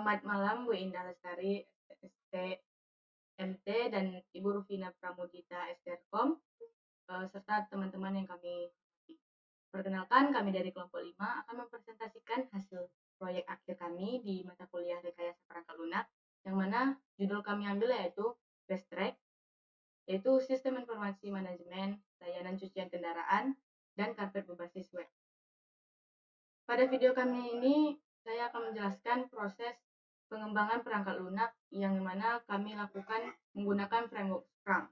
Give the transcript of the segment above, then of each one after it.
Selamat malam Bu Indah Lestari, STMT, dan Ibu Rufina Pramudita, STRKOM, serta teman-teman yang kami hormati. Perkenalkan, kami dari kelompok 5 akan mempresentasikan hasil proyek akhir kami di mata kuliah Rekayasa Perangkat Lunak, yang mana judul kami ambil yaitu Fast Track, yaitu Sistem Informasi Manajemen, Layanan Cucian Kendaraan, dan Karpet berbasis web. Pada video kami ini, saya akan menjelaskan proses pengembangan perangkat lunak yang mana kami lakukan menggunakan framework Scrum.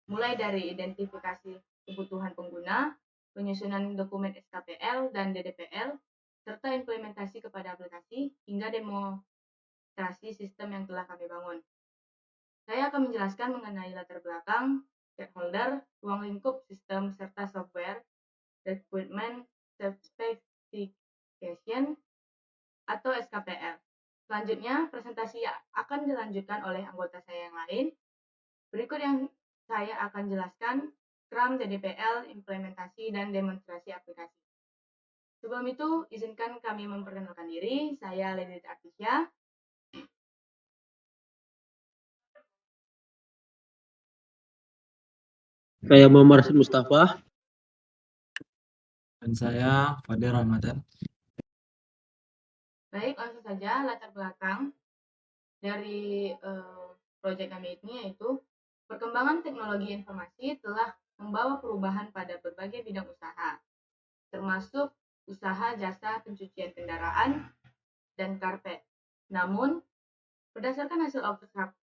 Mulai dari identifikasi kebutuhan pengguna, penyusunan dokumen SKPL dan DDPL, serta implementasi kepada aplikasi hingga demonstrasi sistem yang telah kami bangun. Saya akan menjelaskan mengenai latar belakang, stakeholder, ruang lingkup sistem serta software, requirement specification, atau SKPL. Selanjutnya, presentasi akan dilanjutkan oleh anggota saya yang lain. Berikut yang saya akan jelaskan, Scrum, DDPL, implementasi, dan demonstrasi aplikasi. Sebelum itu, izinkan kami memperkenalkan diri. Saya Lady Artisya. Saya Muhammad Mustafa. Dan saya Fadil Ramadan. Baik, langsung saja latar belakang dari proyek kami ini yaitu perkembangan teknologi informasi telah membawa perubahan pada berbagai bidang usaha, termasuk usaha jasa pencucian kendaraan dan karpet. Namun, berdasarkan hasil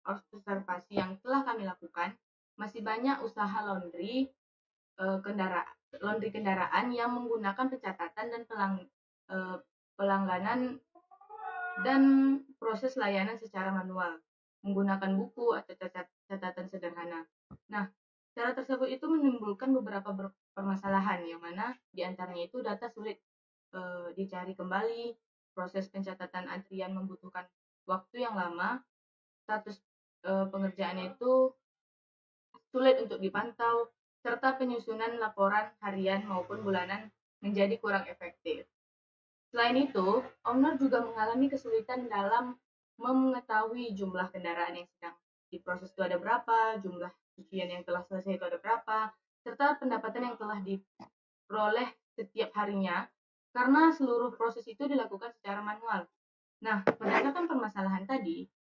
observasi yang telah kami lakukan, masih banyak usaha laundry kendaraan yang menggunakan pencatatan dan pelangganan dan proses layanan secara manual, menggunakan buku atau catatan sederhana. Nah, cara tersebut itu menimbulkan beberapa permasalahan, yang mana diantaranya itu data sulit dicari kembali, proses pencatatan antrian membutuhkan waktu yang lama, status pengerjaannya itu sulit untuk dipantau, serta penyusunan laporan harian maupun bulanan menjadi kurang efektif. Selain itu, owner juga mengalami kesulitan dalam mengetahui jumlah kendaraan yang sedang diproses itu ada berapa, jumlah cucian yang telah selesai itu ada berapa, serta pendapatan yang telah diperoleh setiap harinya, karena seluruh proses itu dilakukan secara manual. Nah, berdasarkan permasalahan tadi,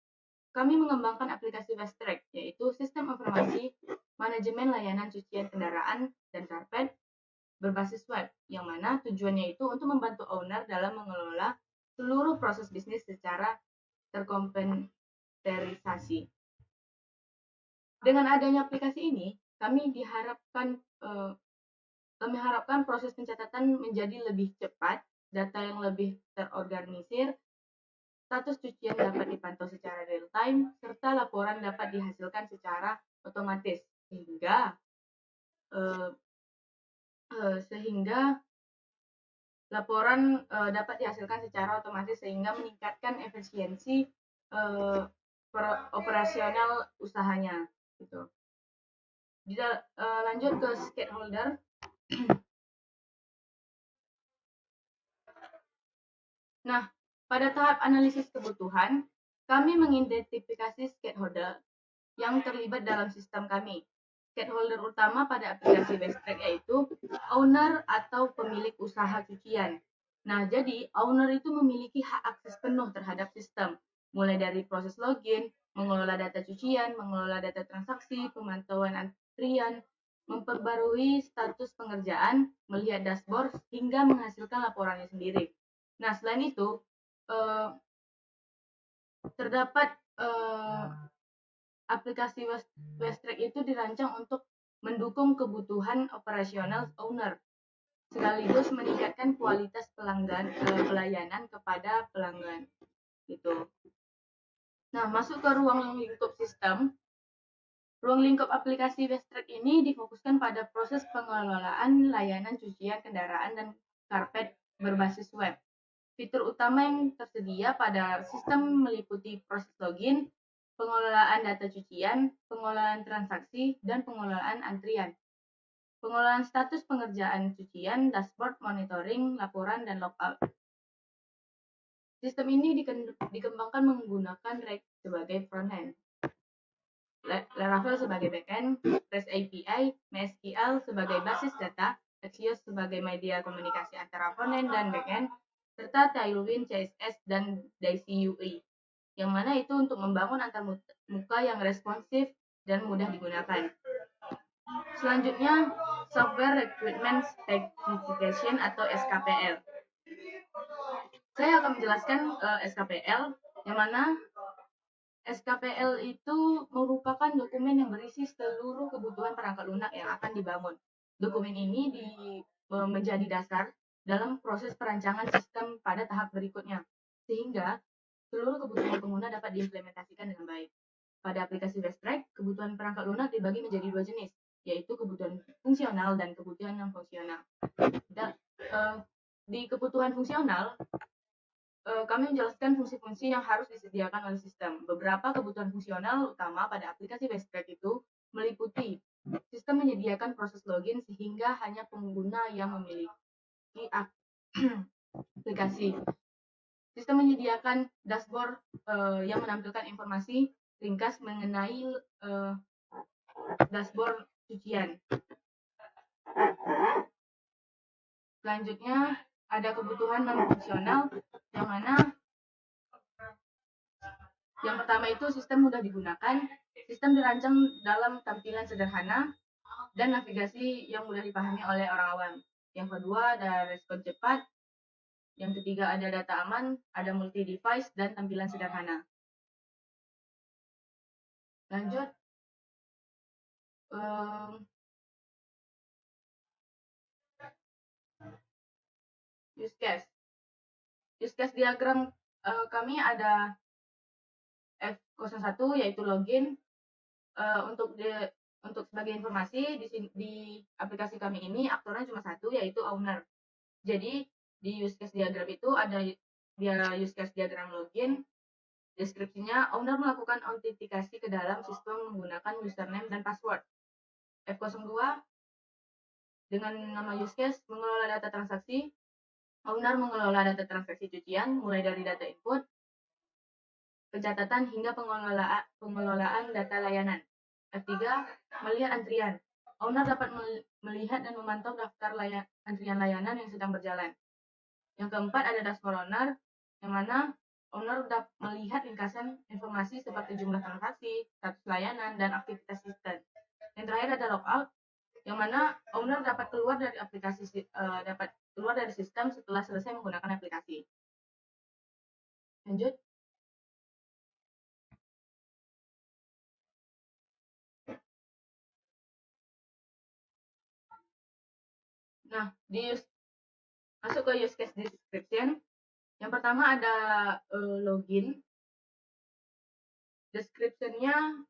kami mengembangkan aplikasi Fast Track, yaitu sistem informasi manajemen layanan cucian kendaraan dan karpet berbasis web, yang mana tujuannya itu untuk membantu owner dalam mengelola seluruh proses bisnis secara terkomputerisasi. Dengan adanya aplikasi ini, kami harapkan proses pencatatan menjadi lebih cepat, data yang lebih terorganisir, status cucian dapat dipantau secara real time, serta laporan dapat dihasilkan secara otomatis, sehingga laporan dapat dihasilkan secara otomatis sehingga meningkatkan efisiensi operasional usahanya. Gitu. Lanjut ke stakeholder. Nah, pada tahap analisis kebutuhan, kami mengidentifikasi stakeholder yang terlibat dalam sistem kami. Stakeholder utama pada aplikasi Fast Track yaitu owner atau pemilik usaha cucian. Nah, jadi owner itu memiliki hak akses penuh terhadap sistem, mulai dari proses login, mengelola data cucian, mengelola data transaksi, pemantauan antrian, memperbarui status pengerjaan, melihat dashboard, hingga menghasilkan laporannya sendiri. Nah, selain itu, terdapat aplikasi Fast Track itu dirancang untuk mendukung kebutuhan operasional owner, sekaligus meningkatkan kualitas pelayanan kepada pelanggan. Gitu. Nah, masuk ke ruang lingkup sistem. Ruang lingkup aplikasi Fast Track ini difokuskan pada proses pengelolaan layanan cucian kendaraan dan karpet berbasis web. Fitur utama yang tersedia pada sistem meliputi proses login, pengelolaan data cucian, pengelolaan transaksi, dan pengelolaan antrian. Pengelolaan status pengerjaan cucian, dashboard, monitoring, laporan, dan logout. Sistem ini dikembangkan menggunakan React sebagai frontend, Laravel sebagai backend, REST API, MySQL sebagai basis data, Axios sebagai media komunikasi antara frontend dan backend, serta Tailwind CSS dan Daisy UI, yang mana itu untuk membangun antarmuka yang responsif dan mudah digunakan. Selanjutnya, Software Requirements Specification atau SKPL. Saya akan menjelaskan SKPL, yang mana SKPL itu merupakan dokumen yang berisi seluruh kebutuhan perangkat lunak yang akan dibangun. Dokumen ini menjadi dasar dalam proses perancangan sistem pada tahap berikutnya, sehingga seluruh kebutuhan pengguna dapat diimplementasikan dengan baik. Pada aplikasi Webstrack, kebutuhan perangkat lunak dibagi menjadi dua jenis, yaitu kebutuhan fungsional dan kebutuhan non-fungsional. Di kebutuhan fungsional, kami menjelaskan fungsi-fungsi yang harus disediakan oleh sistem. Beberapa kebutuhan fungsional utama pada aplikasi Webstrack itu meliputi sistem menyediakan proses login sehingga hanya pengguna yang memiliki aplikasi. Sistem menyediakan dashboard yang menampilkan informasi ringkas mengenai dashboard cucian. Selanjutnya ada kebutuhan non-fungsional, yang mana yang pertama itu sistem mudah digunakan, sistem dirancang dalam tampilan sederhana, dan navigasi yang mudah dipahami oleh orang awam. Yang kedua ada respon cepat, yang ketiga ada data aman, ada multi-device, dan tampilan sederhana. Lanjut, use case. Use case diagram kami ada F01 yaitu login. Untuk sebagai informasi di aplikasi kami ini aktornya cuma satu, yaitu owner. Jadi di use case diagram itu ada use case diagram login. Deskripsinya, owner melakukan autentikasi ke dalam sistem menggunakan username dan password. F02 dengan nama use case mengelola data transaksi. Owner mengelola data transaksi cucian mulai dari data input, pencatatan hingga pengelolaan data layanan. F3 melihat antrian. Owner dapat melihat dan memantau daftar antrian layanan yang sedang berjalan. Yang keempat ada dashboard owner, yang mana owner dapat melihat ringkasan informasi seperti jumlah transaksi, status layanan, dan aktivitas sistem. Yang terakhir ada logout, yang mana owner dapat keluar dari sistem setelah selesai menggunakan aplikasi. Lanjut. Nah, masuk ke use case description. Yang pertama ada login. Description-nya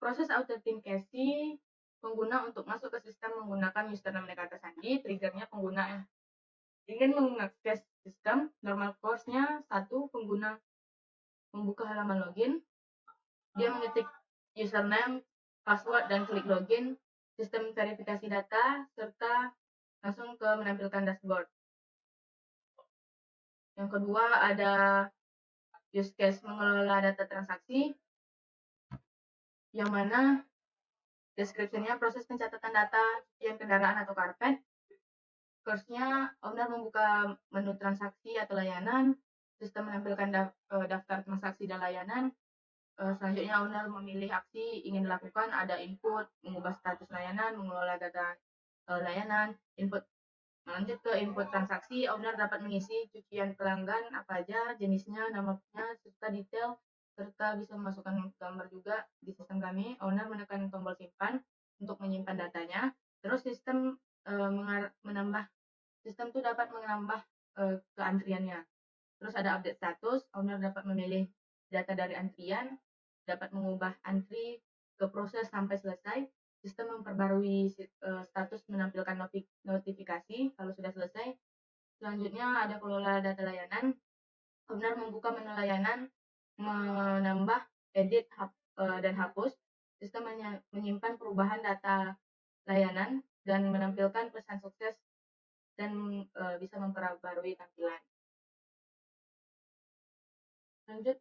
proses autentikasi pengguna untuk masuk ke sistem menggunakan username dan kata sandi. Triggernya pengguna ingin mengakses sistem. Normal course-nya 1, pengguna membuka halaman login. Dia mengetik username, password, dan klik login. Sistem verifikasi data, serta langsung ke menampilkan dashboard. Yang kedua ada use case mengelola data transaksi, yang mana deskripsinya proses pencatatan data cucian kendaraan atau karpet. Course-nya owner membuka menu transaksi atau layanan, sistem menampilkan daftar transaksi dan layanan. Selanjutnya owner memilih aksi ingin dilakukan, ada input, mengubah status layanan, mengelola data layanan, input. Lanjut ke input transaksi, owner dapat mengisi cucian pelanggan apa aja, jenisnya, namanya, serta detail, serta bisa memasukkan gambar juga di sistem kami. Owner menekan tombol simpan untuk menyimpan datanya. Terus sistem sistem itu dapat menambah keantriannya. Terus ada update status, owner dapat memilih data dari antrian, dapat mengubah antri ke proses sampai selesai. Sistem memperbarui status menampilkan notifikasi kalau sudah selesai. Selanjutnya ada kelola data layanan. Owner membuka menu layanan, menambah, edit, dan hapus. Sistem menyimpan perubahan data layanan dan menampilkan pesan sukses dan bisa memperbarui tampilan. Lanjut,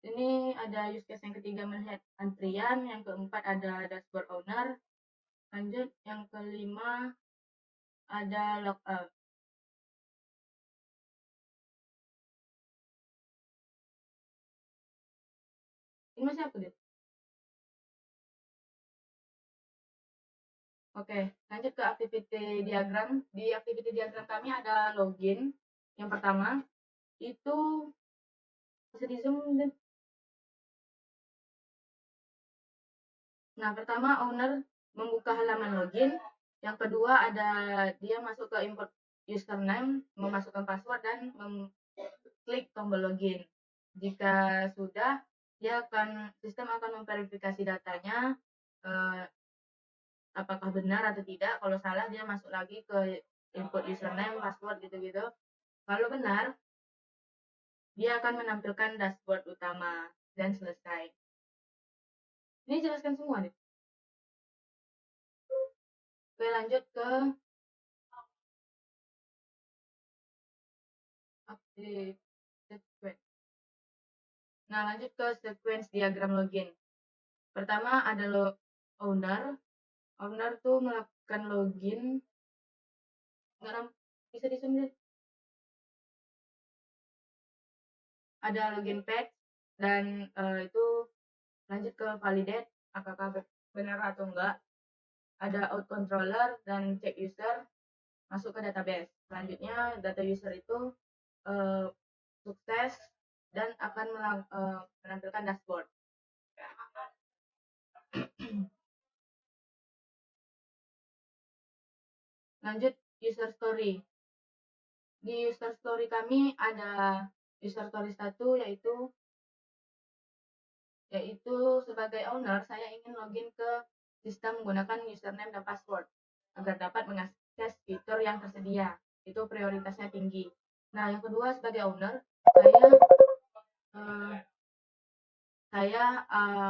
ini ada use case yang ketiga melihat antrian, yang keempat ada dashboard owner. Lanjut, yang kelima ada logout. Ini masih update. Oke, lanjut ke activity diagram. Di activity diagram kami ada login. Yang pertama itu bisa di zoom deh. Nah, pertama owner membuka halaman login. Yang kedua ada dia masuk ke import username, memasukkan password dan klik tombol login. Jika sudah, sistem akan memverifikasi datanya apakah benar atau tidak. Kalau salah dia masuk lagi ke input username, password gitu-gitu. Kalau benar, dia akan menampilkan dashboard utama dan selesai. Ini jelaskan semua nih. Oke, lanjut ke update sequence. Nah, lanjut ke sequence diagram login. Pertama ada owner. Owner tuh melakukan login. Nggak bisa di zoom deh. Ada login page dan itu lanjut ke validate apakah benar atau enggak. Ada out controller dan check user masuk ke database. Selanjutnya data user itu sukses dan akan menampilkan dashboard. Lanjut user story. Di user story kami ada user story 1 yaitu sebagai owner saya ingin login ke sistem menggunakan username dan password agar dapat mengakses fitur yang tersedia. Itu prioritasnya tinggi. Nah, yang kedua sebagai owner saya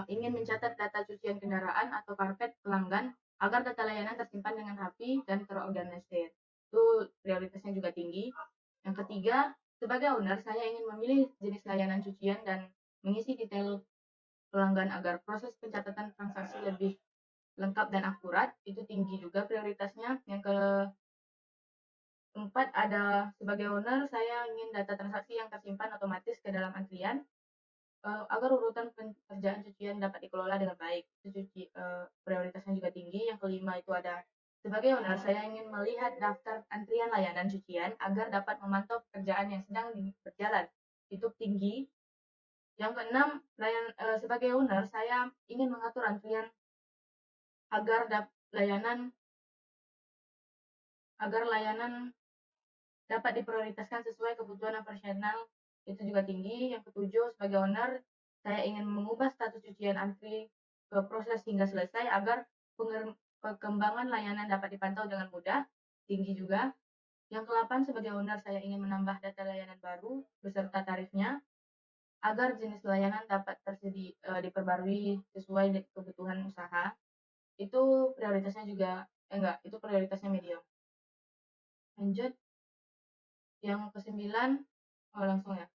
ingin mencatat data cucian kendaraan atau karpet pelanggan agar data layanan tersimpan dengan rapi dan terorganisir. Itu prioritasnya juga tinggi. Yang ketiga, sebagai owner, saya ingin memilih jenis layanan cucian dan mengisi detail pelanggan agar proses pencatatan transaksi lebih lengkap dan akurat. Itu tinggi juga prioritasnya. Yang keempat ada sebagai owner, saya ingin data transaksi yang tersimpan otomatis ke dalam antrian agar urutan pekerjaan cucian dapat dikelola dengan baik. Itu prioritasnya juga tinggi. Yang kelima itu ada sebagai owner, saya ingin melihat daftar antrian layanan cucian agar dapat memantau pekerjaan yang sedang berjalan. Itu tinggi. Yang keenam, sebagai owner, saya ingin mengatur antrian agar layanan dapat diprioritaskan sesuai kebutuhan operasional. Itu juga tinggi. Yang ketujuh, sebagai owner, saya ingin mengubah status cucian antri ke proses hingga selesai agar perkembangan layanan dapat dipantau dengan mudah. Tinggi juga. Yang ke-8, sebagai owner, saya ingin menambah data layanan baru beserta tarifnya agar jenis layanan dapat diperbarui sesuai kebutuhan usaha. Itu prioritasnya juga itu prioritasnya medium. Lanjut yang ke-9, langsung ya.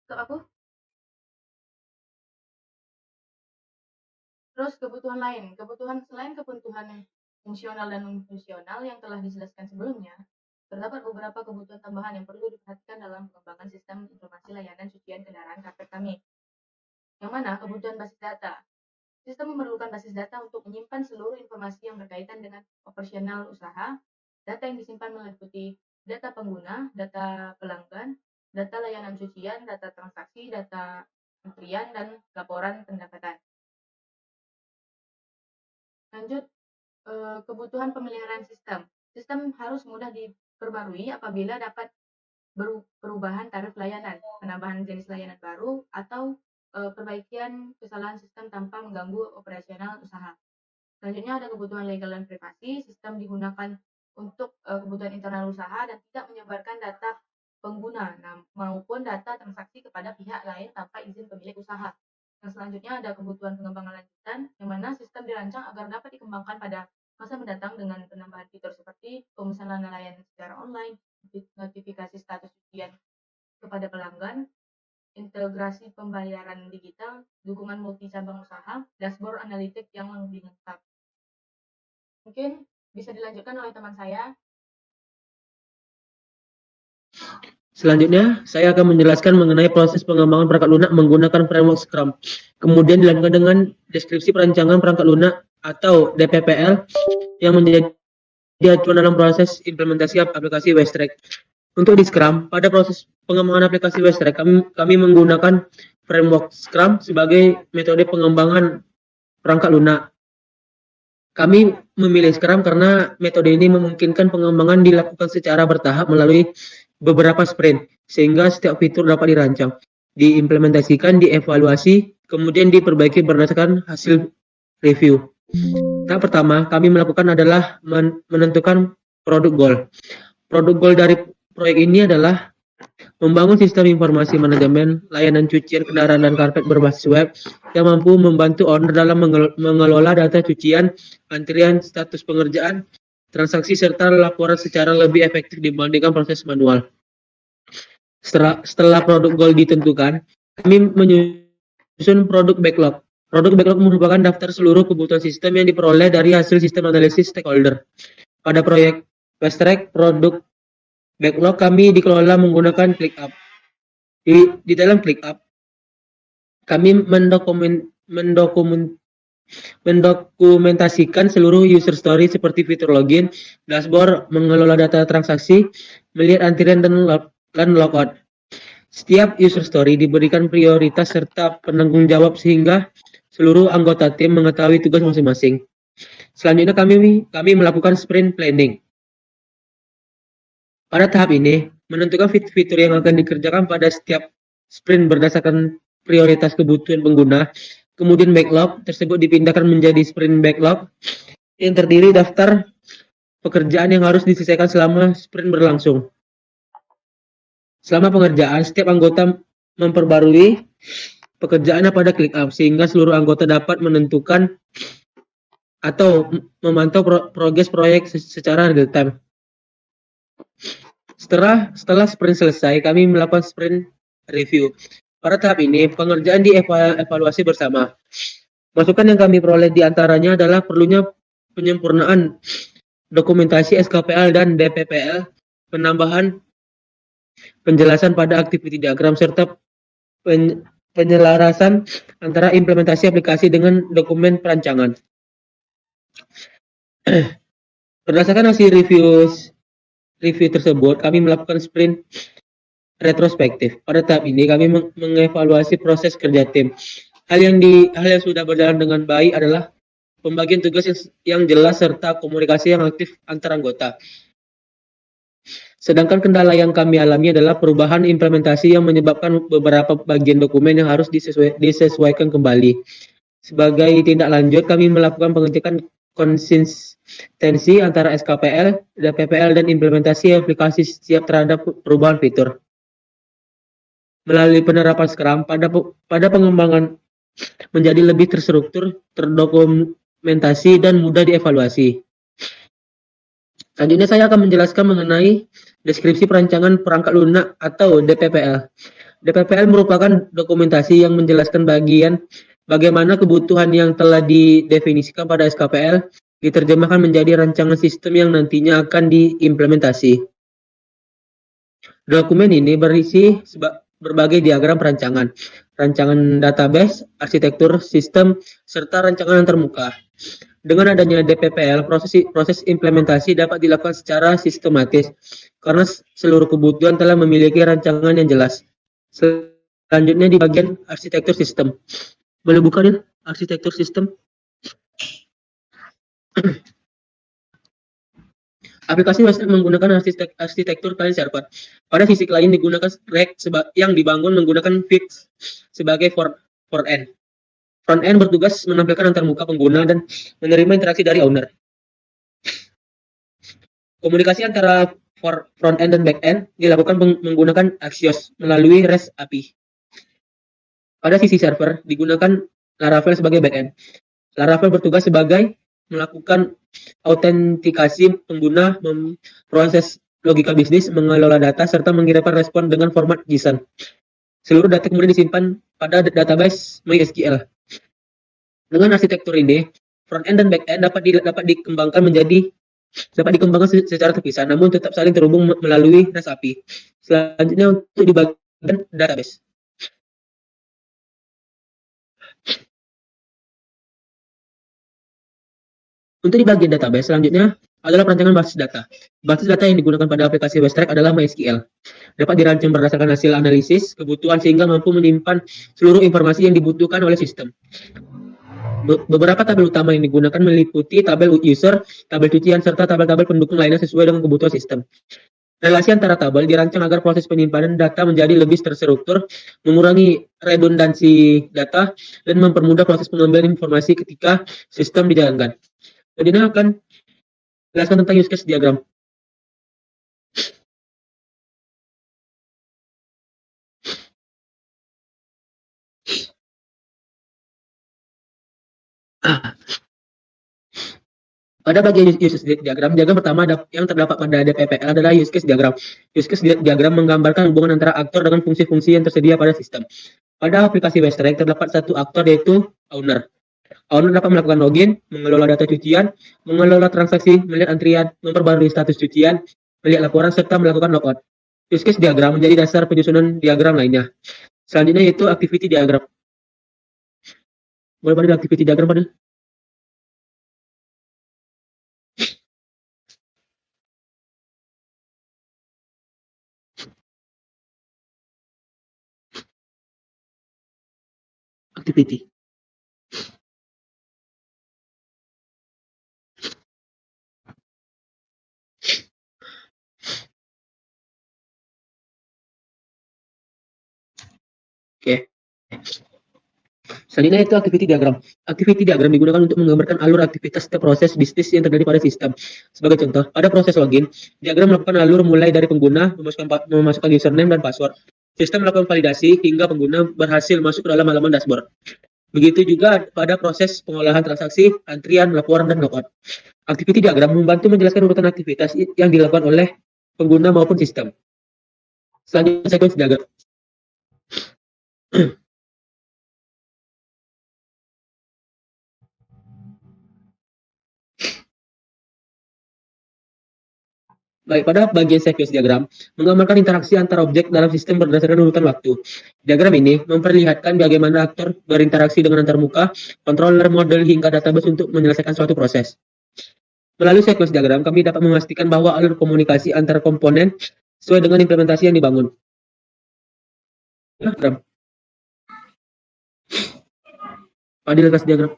Untuk aku. Terus kebutuhan lain. Selain kebutuhan fungsional dan non-fungsional yang telah dijelaskan sebelumnya, terdapat beberapa kebutuhan tambahan yang perlu diperhatikan dalam pengembangan sistem informasi layanan cucian kendaraan karpet kami. Yang mana kebutuhan basis data. Sistem memerlukan basis data untuk menyimpan seluruh informasi yang berkaitan dengan operasional usaha. Data yang disimpan meliputi data pengguna, data pelanggan, data layanan cucian, data transaksi, data antrian, dan laporan pendapatan. Lanjut, kebutuhan pemeliharaan sistem. Sistem harus mudah diperbarui apabila dapat perubahan tarif layanan, penambahan jenis layanan baru, atau perbaikan kesalahan sistem tanpa mengganggu operasional usaha. Selanjutnya ada kebutuhan legal dan privasi. Sistem digunakan untuk kebutuhan internal usaha dan tidak menyebarkan data pengguna maupun data transaksi kepada pihak lain tanpa izin pemilik usaha. Yang selanjutnya ada kebutuhan pengembangan lanjutan, yang mana sistem dirancang agar dapat dikembangkan pada masa mendatang dengan penambahan fitur seperti pemesanan layanan secara online, notifikasi status ujian kepada pelanggan, integrasi pembayaran digital, dukungan multi cabang usaha, dashboard analitik yang lebih lengkap. Mungkin bisa dilanjutkan oleh teman saya. Selanjutnya, saya akan menjelaskan mengenai proses pengembangan perangkat lunak menggunakan framework Scrum. Kemudian dilanjutkan dengan deskripsi perancangan perangkat lunak atau DPPL yang menjadi acuan dalam proses implementasi aplikasi Westtrack. Untuk di Scrum, pada proses pengembangan aplikasi Westtrack, kami menggunakan framework Scrum sebagai metode pengembangan perangkat lunak. Kami memilih Scrum karena metode ini memungkinkan pengembangan dilakukan secara bertahap melalui beberapa sprint, sehingga setiap fitur dapat dirancang, diimplementasikan, dievaluasi, kemudian diperbaiki berdasarkan hasil review. Tahap pertama kami melakukan adalah menentukan produk goal. Produk goal dari proyek ini adalah membangun sistem informasi manajemen layanan cucian kendaraan dan karpet berbasis web yang mampu membantu owner dalam mengelola data cucian, antrian, status pengerjaan, transaksi, serta laporan secara lebih efektif dibandingkan proses manual. Setelah produk goal ditentukan, kami menyusun produk backlog. Produk backlog merupakan daftar seluruh kebutuhan sistem yang diperoleh dari hasil sistem analisis stakeholder. Pada proyek Westtrack, produk backlog kami dikelola menggunakan ClickUp. Di dalam ClickUp, kami mendokumentasikan seluruh user story seperti fitur login, dashboard, mengelola data transaksi, melihat antrian dan logout. Setiap user story diberikan prioritas serta penanggung jawab sehingga seluruh anggota tim mengetahui tugas masing-masing. Selanjutnya kami melakukan sprint planning. Pada tahap ini, menentukan fitur yang akan dikerjakan pada setiap sprint berdasarkan prioritas kebutuhan pengguna. Kemudian backlog tersebut dipindahkan menjadi sprint backlog yang terdiri daftar pekerjaan yang harus diselesaikan selama sprint berlangsung. Selama pengerjaan, setiap anggota memperbarui pekerjaannya pada ClickUp sehingga seluruh anggota dapat menentukan atau memantau progres proyek secara real time. Setelah sprint selesai, kami melakukan sprint review. Pada tahap ini, pengerjaan dievaluasi bersama. Masukan yang kami peroleh diantaranya adalah perlunya penyempurnaan dokumentasi SKPL dan DPPL, penambahan penjelasan pada activity diagram, serta penyelarasan antara implementasi aplikasi dengan dokumen perancangan. Berdasarkan hasil review tersebut, kami melakukan sprint retrospektif. Pada tahap ini, kami mengevaluasi proses kerja tim. Hal yang sudah berjalan dengan baik adalah pembagian tugas yang jelas serta komunikasi yang aktif antar anggota. Sedangkan kendala yang kami alami adalah perubahan implementasi yang menyebabkan beberapa bagian dokumen yang harus disesuaikan kembali. Sebagai tindak lanjut, kami melakukan pengecekan konsistensi antara SKPL, DPPL, dan implementasi aplikasi siap terhadap perubahan fitur. Melalui penerapan Scrum, pada pengembangan menjadi lebih terstruktur, terdokumentasi, dan mudah dievaluasi. Selanjutnya saya akan menjelaskan mengenai deskripsi perancangan perangkat lunak atau DPPL. DPPL merupakan dokumentasi yang menjelaskan bagaimana kebutuhan yang telah didefinisikan pada SKPL diterjemahkan menjadi rancangan sistem yang nantinya akan diimplementasi. Dokumen ini berisi berbagai diagram perancangan, rancangan database, arsitektur sistem, serta rancangan antarmuka. Dengan adanya DPPL, proses implementasi dapat dilakukan secara sistematis karena seluruh kebutuhan telah memiliki rancangan yang jelas. Selanjutnya di bagian arsitektur sistem. Boleh buka nih arsitektur sistem. Aplikasi Westtrack menggunakan arsitektur client server. Pada sisi klien digunakan rack yang dibangun menggunakan Fix sebagai front-end. Front-end bertugas menampilkan antarmuka pengguna dan menerima interaksi dari owner. Komunikasi antara front-end dan back-end dilakukan menggunakan Axios melalui REST API. Pada sisi server digunakan Laravel sebagai back-end. Laravel bertugas sebagai melakukan autentikasi pengguna, memproses logika bisnis, mengelola data, serta mengirimkan respon dengan format JSON. Seluruh data kemudian disimpan pada database MySQL. Dengan arsitektur ini, front-end dan back-end dapat dikembangkan secara terpisah, namun tetap saling terhubung melalui REST API. Selanjutnya untuk di bagian database. Untuk di bagian database, selanjutnya adalah perancangan basis data. Basis data yang digunakan pada aplikasi Webstack adalah MySQL. Dapat dirancang berdasarkan hasil analisis kebutuhan sehingga mampu menyimpan seluruh informasi yang dibutuhkan oleh sistem. Beberapa tabel utama yang digunakan meliputi tabel user, tabel cucian, serta tabel-tabel pendukung lainnya sesuai dengan kebutuhan sistem. Relasi antara tabel dirancang agar proses penyimpanan data menjadi lebih terstruktur, mengurangi redundansi data, dan mempermudah proses pengambilan informasi ketika sistem dijalankan. Jadi ini akan jelaskan tentang use case diagram. Pada bagian use case diagram pertama yang terdapat pada DPPL adalah use case diagram. Use case diagram menggambarkan hubungan antara aktor dengan fungsi-fungsi yang tersedia pada sistem. Pada aplikasi Webstack terdapat satu aktor yaitu owner. Owner dapat melakukan login, mengelola data cucian, mengelola transaksi, melihat antrian, memperbarui status cucian, melihat laporan, serta melakukan logout. Use case diagram menjadi dasar penyusunan diagram lainnya. Selanjutnya yaitu activity diagram. Boleh pada activity diagram pada? Activity. Oke. Selanjutnya itu activity diagram. Activity diagram digunakan untuk menggambarkan alur aktivitas setiap proses bisnis yang terjadi pada sistem. Sebagai contoh, pada proses login, diagram melakukan alur mulai dari pengguna memasukkan username dan password. Sistem melakukan validasi hingga pengguna berhasil masuk ke dalam halaman dashboard. Begitu juga pada proses pengolahan transaksi, antrian, laporan, dan logout. Activity diagram membantu menjelaskan urutan aktivitas yang dilakukan oleh pengguna maupun sistem. Selanjutnya sequence diagram. Baik, pada bagian sequence diagram, menggambarkan interaksi antar objek dalam sistem berdasarkan urutan waktu. Diagram ini memperlihatkan bagaimana aktor berinteraksi dengan antarmuka, controller, model, hingga database untuk menyelesaikan suatu proses. Melalui sequence diagram, kami dapat memastikan bahwa alur komunikasi antar komponen sesuai dengan implementasi yang dibangun. Diagram. Adil atas diagram.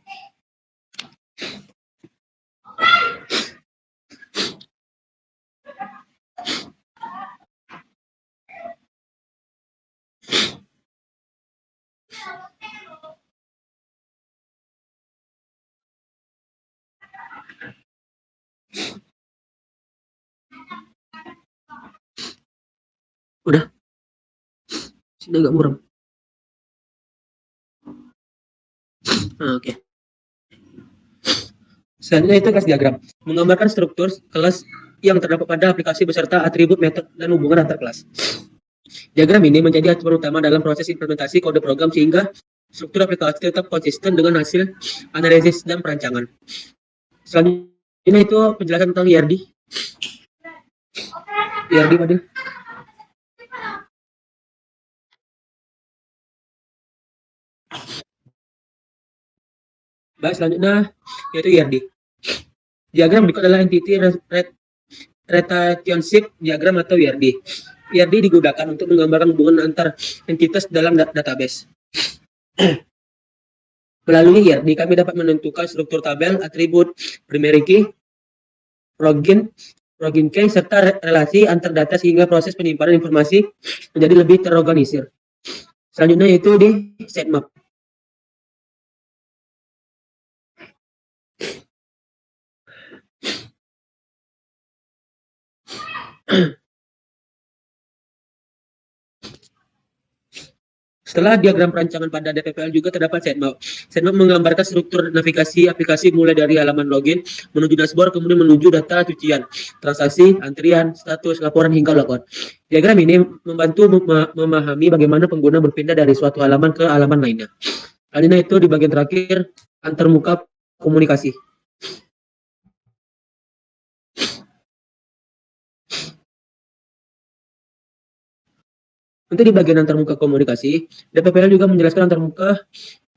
Udah. Sini agak muram. Oke. Selanjutnya itu kelas diagram. Menggambarkan struktur kelas yang terdapat pada aplikasi beserta atribut, metode, dan hubungan antar kelas. Diagram ini menjadi acuan utama dalam proses implementasi kode program sehingga struktur aplikasi tetap konsisten dengan hasil analisis dan perancangan. Selanjutnya itu penjelasan tentang IRD. IRD, Fadil. Baik, selanjutnya yaitu IRD. Diagram berikut adalah entity relationship diagram atau IRD. IRD digunakan untuk menggambarkan hubungan antar entitas dalam database. Melalui IRD, kami dapat menentukan struktur tabel, atribut, primary key, login key, serta relasi antar data sehingga proses penyimpanan informasi menjadi lebih terorganisir. Selanjutnya yaitu di sitemap. Setelah diagram perancangan pada DPPL juga terdapat sitemap. Sitemap menggambarkan struktur navigasi aplikasi mulai dari halaman login menuju dashboard, kemudian menuju data cucian, transaksi, antrian, status, laporan hingga logout. Diagram ini membantu memahami bagaimana pengguna berpindah dari suatu halaman ke halaman lainnya. Alina itu di bagian terakhir antarmuka komunikasi. Untuk di bagian antarmuka komunikasi, DPPL juga menjelaskan antarmuka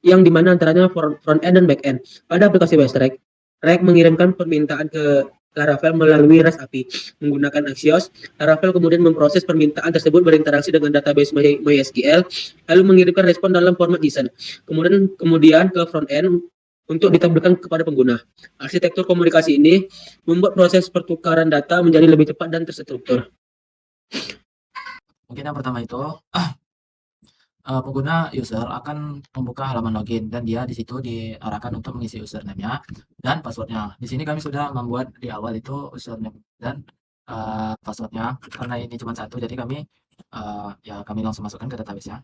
yang dimana antaranya front end dan back end. Pada aplikasi WSREC, REC mengirimkan permintaan ke Laravel melalui REST API menggunakan Axios. Laravel kemudian memproses permintaan tersebut berinteraksi dengan database MySQL, lalu mengirimkan respon dalam format JSON. Kemudian ke front end untuk ditampilkan kepada pengguna. Arsitektur komunikasi ini membuat proses pertukaran data menjadi lebih cepat dan terstruktur. Mungkin yang pertama itu pengguna user akan membuka halaman login dan dia di situ diarahkan untuk mengisi username-nya dan password-nya. Di sini kami sudah membuat di awal itu username dan password-nya. Karena ini cuma satu, jadi kami kami langsung masukkan ke database-nya.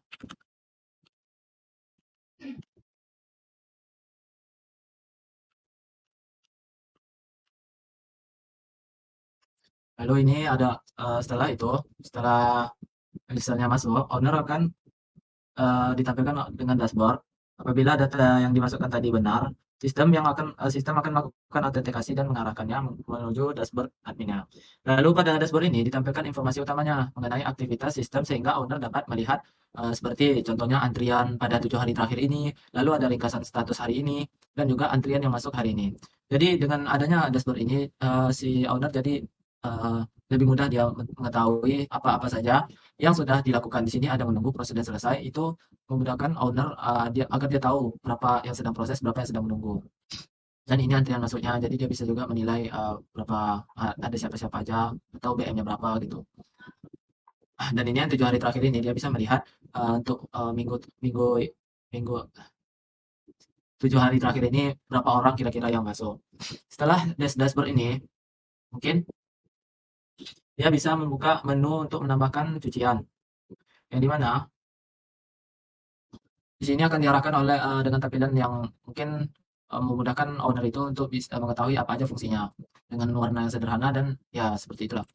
Lalu ini ada setelah misalnya masuk, owner akan ditampilkan dengan dashboard. Apabila data yang dimasukkan tadi benar, sistem akan melakukan autentikasi dan mengarahkannya menuju dashboard adminnya. Lalu pada dashboard ini ditampilkan informasi utamanya mengenai aktivitas sistem sehingga owner dapat melihat seperti contohnya antrian pada 7 hari terakhir ini, lalu ada ringkasan status hari ini, dan juga antrian yang masuk hari ini. Jadi dengan adanya dashboard ini, si owner jadi lebih mudah dia mengetahui apa-apa saja yang sudah dilakukan. Di sini ada menunggu prosedur selesai, itu memudahkan owner agar dia tahu berapa yang sedang proses, berapa yang sedang menunggu. Dan ini antrian masuknya, jadi dia bisa juga menilai berapa ada siapa-siapa aja atau BM-nya berapa gitu. Dan ini yang 7 hari terakhir ini dia bisa melihat untuk minggu 7 hari terakhir ini berapa orang kira-kira yang masuk. Setelah dashboard ini, mungkin dia bisa membuka menu untuk menambahkan cucian, yang dimana di sini akan diarahkan oleh dengan tampilan yang mungkin memudahkan owner itu untuk bisa mengetahui apa aja fungsinya dengan warna yang sederhana dan ya seperti itulah.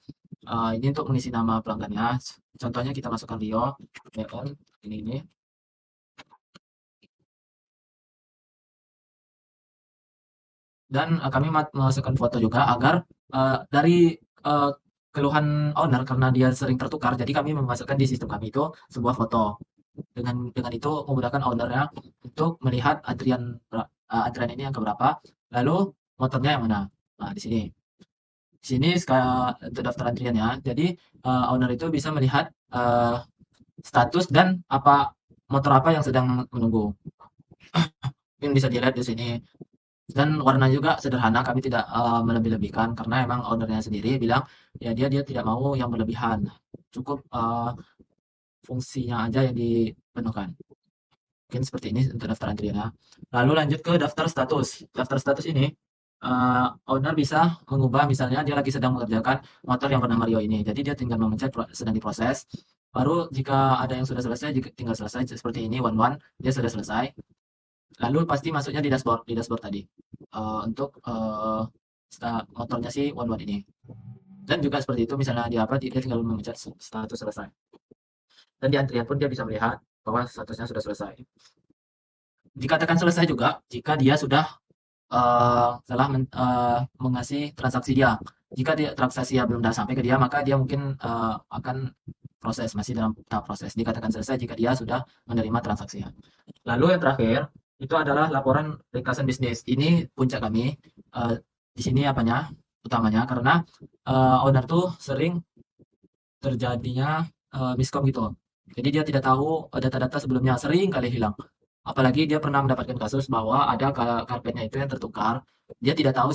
Ini untuk mengisi nama pelanggannya. Contohnya kita masukkan Rio, BN, ini. Dan kami masukkan foto juga agar dari keluhan owner karena dia sering tertukar, jadi kami memasukkan di sistem kami itu sebuah foto. Dengan itu memudahkan ownernya untuk melihat antrian ini yang keberapa, lalu motornya yang mana. Nah, di sini. Di sini untuk daftar antriannya. Jadi owner itu bisa melihat status dan motor apa yang sedang menunggu. Mungkin bisa dilihat di sini. Dan warna juga sederhana, kami tidak melebih-lebihkan karena emang ownernya sendiri bilang ya dia tidak mau yang berlebihan, cukup fungsinya aja yang dipenuhkan. Mungkin seperti ini untuk daftar antriannya. Lalu lanjut ke daftar status. Daftar status ini owner bisa mengubah, misalnya dia lagi sedang mengerjakan motor yang bernama Rio ini, jadi dia tinggal memencet sedang diproses. Baru jika ada yang sudah selesai, tinggal selesai seperti ini, one dia sudah selesai. Lalu pasti masuknya di dashboard tadi untuk motornya si one ini. Dan juga seperti itu, misalnya dia tinggal memencet status selesai. Dan di antrian pun dia bisa melihat bahwa statusnya sudah selesai. Dikatakan selesai juga jika dia sudah telah mengasih transaksi dia. Jika transaksi belum sampai ke dia, maka dia mungkin akan proses, masih dalam tahap proses. Dikatakan selesai jika dia sudah menerima transaksinya. Lalu yang terakhir itu adalah laporan ringkasan bisnis. Ini puncak kami di sini utamanya karena owner tuh sering terjadinya miskom gitu. Jadi dia tidak tahu data-data sebelumnya, sering kali hilang. Apalagi dia pernah mendapatkan kasus bahwa ada karpetnya itu yang tertukar. Dia tidak tahu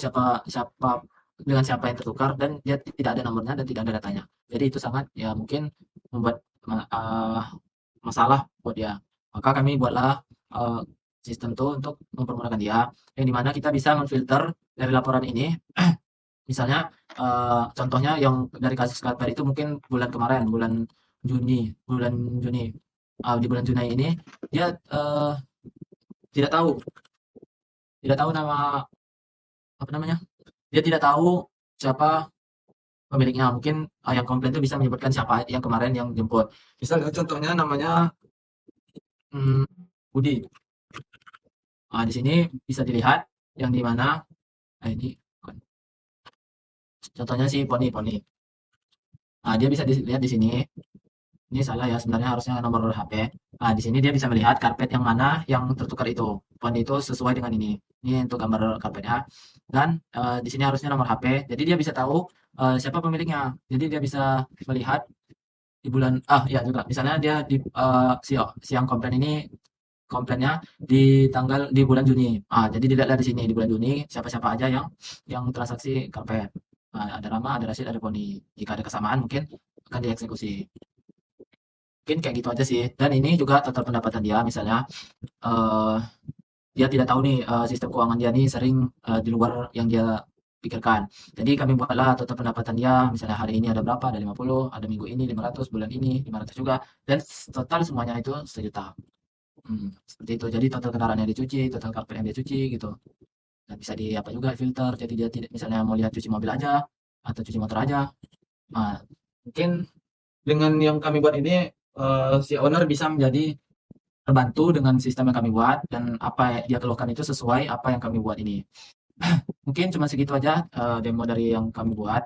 dengan siapa yang tertukar, dan dia tidak ada nomornya dan tidak ada datanya. Jadi itu sangat ya mungkin membuat masalah buat dia. Maka kami buatlah sistem itu untuk mempermudahkan dia, yang dimana kita bisa memfilter dari laporan ini. Misalnya contohnya yang dari kasus karpet itu mungkin bulan kemarin, bulan Juni. di bulan Juni ini dia tidak tahu nama apa namanya, dia tidak tahu siapa pemiliknya. Mungkin yang komplain itu bisa menyebutkan siapa yang kemarin yang jemput. Misalnya contohnya namanya Budi. Di sini bisa dilihat yang di mana ini contohnya si Poni. Dia bisa dilihat di sini. Ini salah ya, sebenarnya harusnya nomor HP. Di sini dia bisa melihat karpet yang mana yang tertukar itu. Font itu sesuai dengan ini. Ini untuk gambar karpetnya. Dan di sini harusnya nomor HP. Jadi dia bisa tahu siapa pemiliknya. Jadi dia bisa melihat di bulan ya juga. Misalnya dia di si yang komplain ini komplainnya di bulan Juni. Jadi dilihatlah di sini di bulan Juni siapa-siapa aja yang transaksi karpet. Ada Rama, ada Rashid, ada Poni. Jika ada kesamaan mungkin akan dieksekusi. Mungkin kayak gitu aja sih. Dan ini juga total pendapatan dia, misalnya dia tidak tahu nih sistem keuangan dia nih sering di luar yang dia pikirkan. Jadi kami buatlah total pendapatan dia, misalnya hari ini ada berapa, ada 50, ada minggu ini 500, bulan ini 500 juga, dan total semuanya itu 1 juta. Seperti itu. Jadi total kendaraan yang dicuci, total karpet yang dia cuci gitu. Dan bisa di apa juga filter, jadi dia tidak misalnya mau lihat cuci mobil aja atau cuci motor aja. Mungkin dengan yang kami buat ini si owner bisa menjadi terbantu dengan sistem yang kami buat, dan apa yang dia keluhkan itu sesuai apa yang kami buat ini. Mungkin cuma segitu aja demo dari yang kami buat.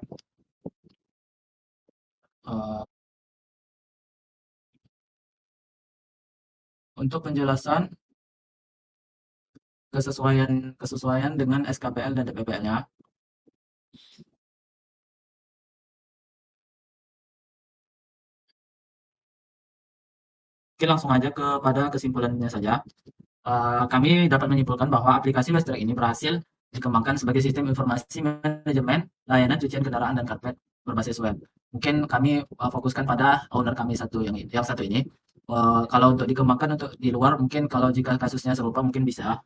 Untuk penjelasan kesesuaian dengan SKPL dan DPPL-nya. Oke, langsung aja kepada kesimpulannya saja. Kami dapat menyimpulkan bahwa aplikasi Westtrack ini berhasil dikembangkan sebagai sistem informasi manajemen layanan cucian kendaraan dan karpet berbasis web. Mungkin kami fokuskan pada owner kami yang satu ini. Kalau untuk dikembangkan untuk di luar, mungkin kalau jika kasusnya serupa mungkin bisa.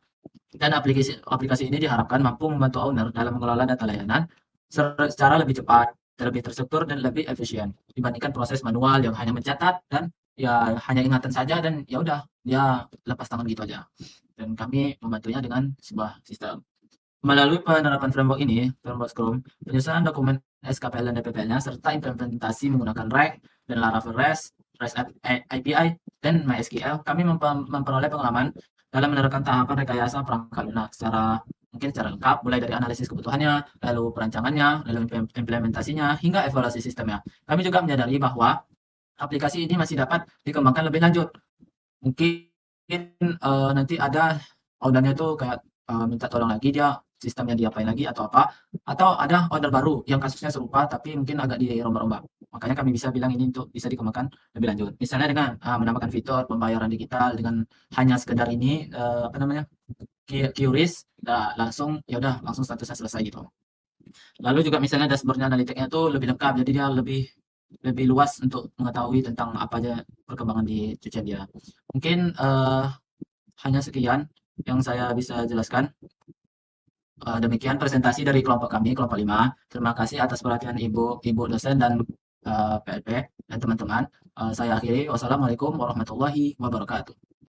Dan aplikasi ini diharapkan mampu membantu owner dalam mengelola data layanan secara lebih cepat, lebih terstruktur, dan lebih efisien dibandingkan proses manual yang hanya mencatat dan ya hanya ingatan saja, dan ya udah dia lepas tangan gitu aja. Dan kami membantunya dengan sebuah sistem. Melalui penerapan framework ini, framework Scrum, penyusunan dokumen SKPL dan DPPL-nya, serta implementasi menggunakan RAG dan Laravel REST API, dan MySQL, kami memperoleh pengalaman dalam menerapkan tahapan rekayasa perangkat lunak secara lengkap, mulai dari analisis kebutuhannya, lalu perancangannya, lalu implementasinya, hingga evaluasi sistemnya. Kami juga menyadari bahwa aplikasi ini masih dapat dikembangkan lebih lanjut. Mungkin nanti ada ownernya tuh kayak minta tolong lagi dia sistemnya diapain lagi atau apa, atau ada order baru yang kasusnya serupa tapi mungkin agak dirombak-rombak. Makanya kami bisa bilang ini untuk bisa dikembangkan lebih lanjut. Misalnya dengan menambahkan fitur pembayaran digital dengan hanya sekedar ini QRIS, langsung ya udah langsung statusnya selesai gitu. Lalu juga misalnya dashboardnya analitiknya itu lebih lengkap, jadi dia lebih luas untuk mengetahui tentang apa aja perkembangan di cucian dia. Mungkin hanya sekian yang saya bisa jelaskan. Demikian presentasi dari kelompok kami, kelompok 5. Terima kasih atas perhatian Ibu dosen dan PLP dan teman-teman. Saya akhiri. Wassalamualaikum warahmatullahi wabarakatuh.